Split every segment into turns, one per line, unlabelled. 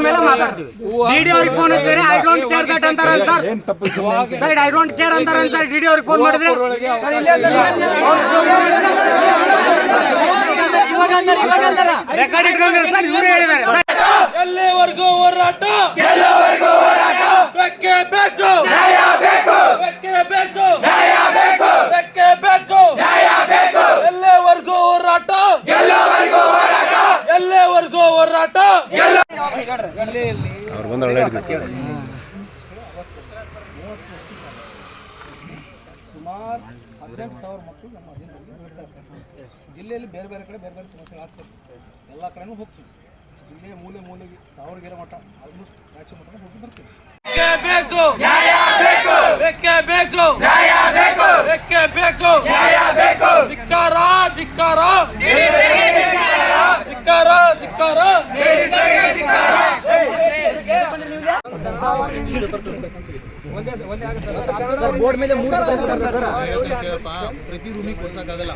ಮೇಲೆ ಮಾತಾಡ್ತೀವಿ. ಡಿಡಿ ಅವ್ರಿಗೆ ಫೋನ್ ಹಚ್ಚಿದ್ರೆ ಐ ಡೋಂಟ್ ಕೇರ್ ದಟ್ ಅಂತಾರಲ್ಲ sir. Sir I don't care ಅಂತಾರಲ್ಲ ಸರ್. ಡಿಡಿ ಅವ್ರಿಗೆ ಫೋನ್ ಮಾಡಿದ್ರೆ ರೆಕಾರ್ಡ್ ಇಟ್ಕೊಂಡಿದ್ದಾರೆ ಸರ್. ಇವರೇ ಹೇಳಿದ್ದಾರೆ
ಎಲ್ಲಿವರೆಗೂ ಹೋರಾಟ, ಬೇಕೇ ಬೇಕು, ಬೇಕೇ ಬೇಕು, ಬೇಕೇ ಬೇಕು, ಎಲ್ಲಿವರೆಗೂ ಹೋರಾಟ, ಎಲ್ಲಿವರೆಗೂ ಹೋರಾಟ.
ಸುಮಾರು 18,000 ಮಕ್ಕಳು ನಮ್ಮ ಅಧೀನದಲ್ಲಿ ಇರ್ತಾರೆ. ಜಿಲ್ಲೆಯಲ್ಲಿ ಬೇರೆ ಬೇರೆ ಕಡೆ ಬೇರೆ ಬೇರೆ ಸಮಸ್ಯೆಗಳಾಗ್ತವೆ. ಎಲ್ಲ ಕಡೆನೂ ಹೋಗ್ತೀವಿ. ಜಿಲ್ಲೆಯ ಮೂಲೆ ಮೂಲೆಗೆ ತಾವರಗೆರೆ ಮಠ ಆಲ್ಮೋಸ್ಟ್ ರಾಜ್ಯ ಮಠ ಹೋಗಿ ಬರ್ತೀವಿ.
ಬೇಕು ನ್ಯಾಯ ಬೇಕು, ಬೇಕೇ ಬೇಕು ನ್ಯಾಯ ಬೇಕು, ಬೇಕೇ ಬೇಕು ನ್ಯಾಯ ಬೇಕು. ಧಿಕ್ಕಾರ ಧಿಕ್ಕಾರ ಧಿಕ್ಕಾರ ಧಿಕ್ಕಾರ.
ಬೋರ್ಡ್ ಮೇಲೆ
ಪ್ರತಿ ರೂಮಿಗೆ ಕೊಡ್ಸಕ್ಕಾಗಲ್ಲ.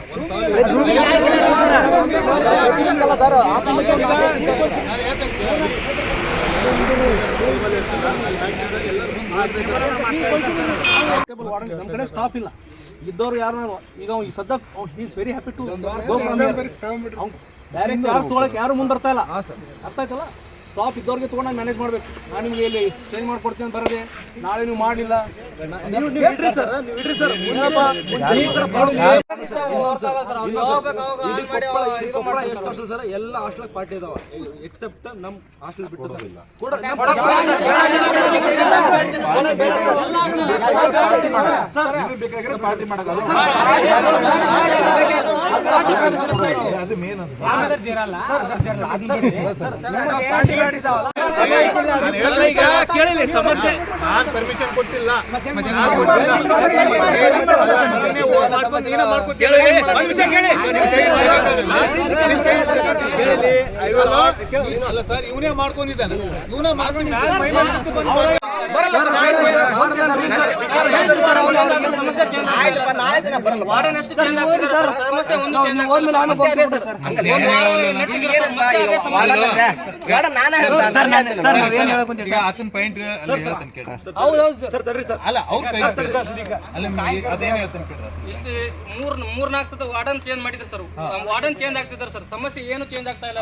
ನಮ್ಮ ಕಡೆ ಸ್ಟಾಫ್ ಇಲ್ಲ. ಇದ್ದವ್ರು ಯಾರು ಈಗ ಸದ್ಯ ಈಸ್ ವೆರಿ ಹ್ಯಾಪಿ ಟು ಬೇರೆ ಚಾರ್ಜ್ ತೊಗೊಳಕ್ಕೆ ಯಾರು ಮುಂದರ್ತಾ ಇಲ್ಲ. ಅರ್ಥ ಆಯ್ತಲ್ಲ? ಸ್ಟಾಫ್ ಇದ್ದವ್ರಿಗೆ ತೊಗೊಂಡಾಗ ಮ್ಯಾನೇಜ್ ಮಾಡ್ಬೇಕು. ನಾನು ನಿಮ್ಗೆ ಇಲ್ಲಿ ಚೇಂಜ್ ಮಾಡ್ಕೊಡ್ತೀನಿ ಅಂತ ಬರೋದೆ, ನಾಳೆ ನೀವು ಮಾಡಲಿಲ್ಲ ಸರ್. ಎಲ್ಲ ಹಾಸ್ಟೆಲ್ ಪಾರ್ಟಿ ಇದಾವ ಎಕ್ಸೆಪ್ಟ್ ನಮ್ಮ ಹಾಸ್ಟೆಲ್ ಬಿಟ್ಟು ಸರ್ ಬೇಕಾಗಿರೋ ಪಾರ್ಟಿ ಮಾಡೋದು ಅದು ಮೇನ್ ಕೇಳಿಲ್ಲ ಸಮಸ್ಯೆ. ನಾನು ಪರ್ಮಿಷನ್ ಕೊಟ್ಟಿಲ್ಲ. ಅಲ್ಲ ಸರ್, ಇವನೇ ಮಾಡ್ಕೊಂಡಿದ್ದಾನೆ. ಇವನೇ ಮಾಡ್ಕೊಂಡು ಆತನ ಪಾಯಿಂಟ್ ಸರ್ ತಡ್ರಿ ಸರ್. ಅಲ್ಲ ಅವ್ರ ಅದೇನು ಹೇಳ್ತಾನೆ ಕೇಳ್ರಿ.
ಇಷ್ಟು 3-4 ಸತ ವಾರ್ಡನ್ ಚೇಂಜ್ ಮಾಡಿದ್ರು ಸರ್. ವಾರ್ಡನ್ ಚೇಂಜ್ ಆಗ್ತಿದ್ದಾರೆ ಸರ್. ಸಮಸ್ಯೆ ಏನು ಚೇಂಜ್ ಆಗ್ತಾ ಇಲ್ಲ.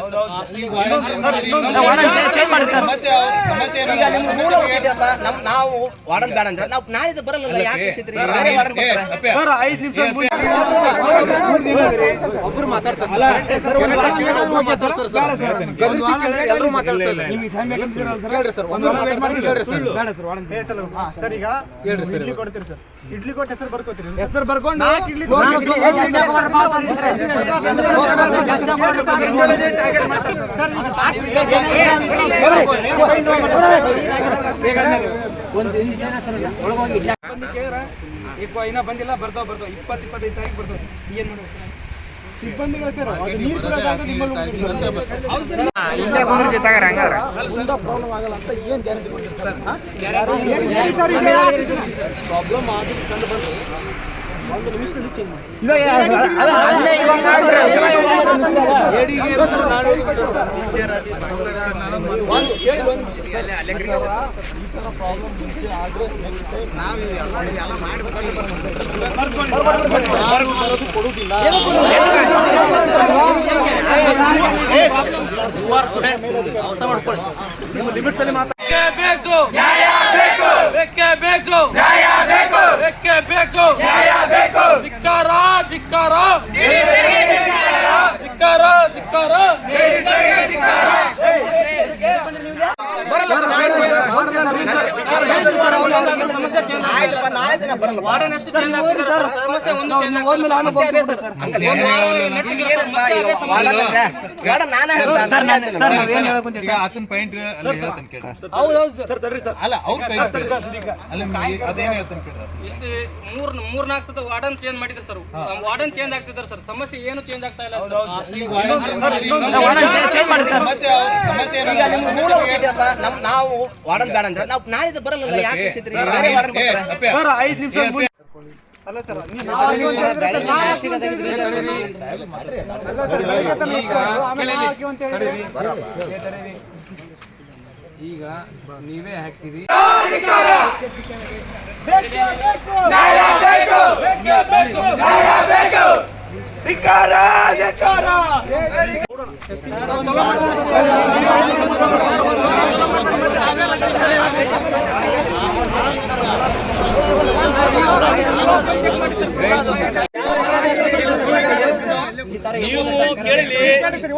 ನಾವು ವಾರ್ಡನ್ ಬೇಡ ಅಂದ್ರೆ ನಾವು ನಾಳೆ ಬರಲ್ಲ. ಯಾಕೆ
ಸರ್ 5 ನಿಮಿಷ
ಒಬ್ರು ಮಾತಾಡ್ತಾರೆ.
ಇಡ್ಲಿ ಕೊಟ್ಟು ಹೆಸರು ಬರ್ಕೊಂಡು ಇನ್ನ ಬಂದಿಲ್ಲ. ಬರ್ತಾವ 20-25 ತಾರೀಕು ಬರ್ತಾವ. ಏನ್ ಮಾಡ್ಬೇಕು ಸರ್ ಸಿಬ್ಬಂದಿಗಳು ಸರ್? ಅದು ನೀರು ಪ್ರಾಬ್ಲಮ್ ಆಗಲ್ಲ ಅಂತ ಏನ್ ಗ್ಯಾರಂಟಿ ಕೊಡ್ತೀರಿ ಸರ್? ಪ್ರಾಬ್ಲಮ್ ಆಗಿ ಕಂಡು ಬಂದು 1 ನಿಮಿಷದಲ್ಲಿ ಚೇಂಜ್ ಮಾಡಿ. ಈ ತರ ಪ್ರಾಬ್ಲಮ್ ಮುಂಚೆ ಆದ್ರೆ ಕೊಡುದಿಲ್ಲ. ನಿಮ್ಮ ಲಿಮಿಟ್ಸ್ ಅಲ್ಲಿ ಮಾತ್ರ
ಬೇಕು ನ್ಯಾಯ ಬೇಕು, ಬೇಕೇ ಬೇಕು ನ್ಯಾಯ ಬೇಕು, ಬೇಕೇ ಬೇಕು ನ್ಯಾಯ ಬೇಕು. ಧಿಕ್ಕಾರ ಧಿಕ್ಕಾರ ಧಿಕ್ಕಾರ ಧಿಕ್ಕಾರ. ಆತನ ಪಾಯಿಂಟ್ ಸರ್ ತಡ್ರಿ ಸರ್. ಅಲ್ಲ ಅವ್ರ ಅದೇನು ಹೇಳ್ತಾನೆ ಕೇಳ್ರಿ.
ಇಷ್ಟು 3-4 ಸತ ವಾರ್ಡನ್ ಚೇಂಜ್ ಮಾಡಿದ್ರು ಸರ್. ವಾರ್ಡನ್ ಚೇಂಜ್ ಆಗ್ತಿದ್ದಾರೆ ಸರ್. ಸಮಸ್ಯೆ ಏನು ಚೇಂಜ್ ಆಗ್ತಾ ಇಲ್ಲ.
ನಾವು ವಾರ್ಡನ್ ಬೇಡ ಅಂದ್ರೆ ನಾವು ನಾಳೆ ಬರಲ್ಲ. ಯಾಕೆ
ಸರ್ 5 ನಿಮಿಷ ಈಗ ನೀವೇ ಹಾಕ್ತೀರಿ.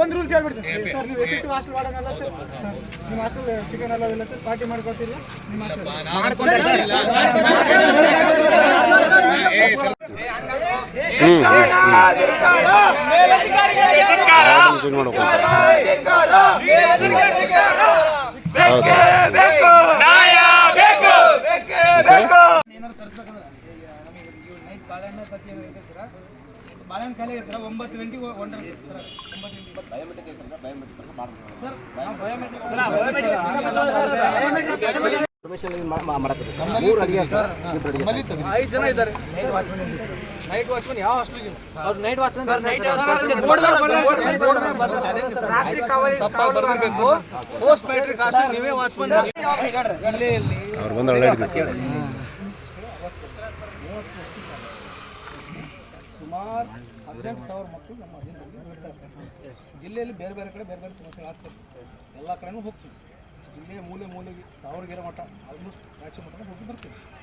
ಒಂದು ರೂಲ್ಸ್ ಹೇಳ್ಬಿಡ್ತೀನಿ ಸರ್, ನೀವು ಎಸಿಟ್ ಹಾಸ್ಟೆಲ್ ವಾರ್ಡನಲ್ಲ ಸರ್, ನಿಮ್ಮ ಹಾಸ್ಟೆಲ್ ಚಿಕನ್ ಎಲ್ಲ ಇಲ್ಲ ಸರ್, ಪಾರ್ಟಿ ಮಾಡ್ಕೋತಿಲ್ಲ ನಿಮ್ಮ
ಬಾಳೆಹಣ್ಣು ಖಾಲಿ ಇರ್ತಾರೆ 9 ಗಂಟೆಗೆ ಐದು ಜನ ಇದ್ದಾರೆ. ನೈಟ್ ವಾಚ್ಮನ್ ಯಾವ ಹಾಸ್ಟೆಲ್ಗೆ ಬರ್ಬೇಕು. ಪೋಸ್ಟ್ ಮ್ಯಾಟ್ರಿಕ್ ಹಾಸ್ಟೆಲ್ ನೀವೇ ವಾಚ್ಮನ್. ಜಿಲ್ಲೆಯಲ್ಲಿ ಸುಮಾರು 18,000 ಮಕ್ಕಳು ನಮ್ಮ ಅಧೀನದಲ್ಲಿ ಇರ್ತಾ ಇರ್ತಾರೆ. ಜಿಲ್ಲೆಯಲ್ಲಿ ಬೇರೆ ಬೇರೆ ಕಡೆ ಬೇರೆ ಬೇರೆ ಸಮಸ್ಯೆಗಳಾಗ್ತವೆ. ಎಲ್ಲ ಕಡೆನೂ ಹೋಗ್ತೀವಿ. ಜಿಲ್ಲೆಯ ಮೂಲೆ ಮೂಲೆಗೆ ತಾವರೆಗೆರೆ ಮಠ ಆಲ್ಮೋಸ್ಟ್ ರಾಜ್ಯ ಮಠ ಹೋಗಿ ಬರ್ತೀವಿ.